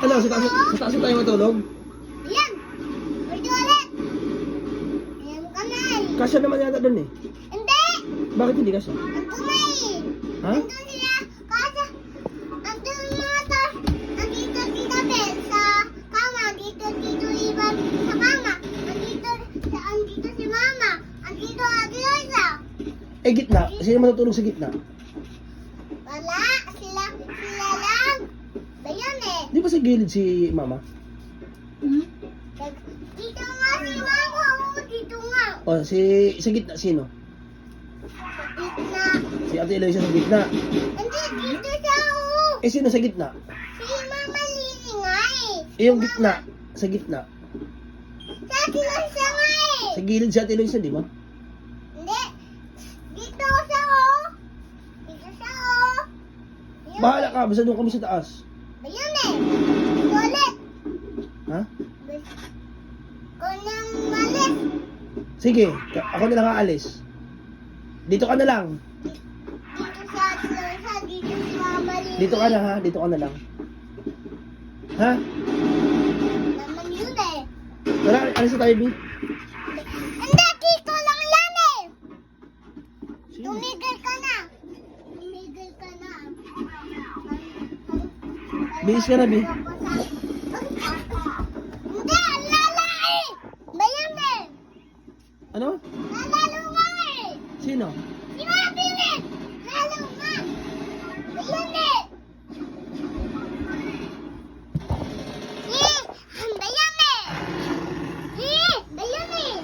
Ano, sa taas tayo matulog? Ayan! Pwede ulit! Ayan ka na eh! Kasya naman yata dun eh. Hindi! Bakit hindi kasya? Nandun na eh! Ha? Nandun sila! Kasi, nandun mga to! Nandito Tita Bel sa kama! Dito Iban sa kama! Andito si Mama! Andito Ate Loisa! Eh, gitna. Sino matutulog sa gitna? Wala! Sila lang! Bayan eh! Di ba sa gilid si mama? Dito nga si Mama! Oo, dito nga! O, sa gitna, sino? Dito na! Si Ate Eloisa sa gitna. Hindi, dito siya oo! Eh, sino sa gitna? Si Mama Lily nga eh! Eh, yung gitna. Sa gitna. Sa atin lang siya nga eh! Sa gilid si Ate Eloisa, di ba? Hindi! Dito siya oh! Dito siya oh! Ayun. Bahala ka, basta doon kami sa taas. Ayun eh! Dito ulit! Ha? Kung nang malis! Sige, ako na lang aalis. Dito ka na lang. Dito sa atin lang siya! Dito si Mama Lily! Dito ka na ha, dito ka na lang. Ha? Naman yun eh! Tara, alis na tayo, B. Hindi! Dito lang yan eh! Sino? Tumigil ka na! Tumigil ka na! Bilis ka na, B. Hindi! Ang lala eh! Bayan eh! Ano? Nalalo nga eh! Sino? Si Mami eh! Lalo nga! Bayan eh! Bayan eh! Bayan eh!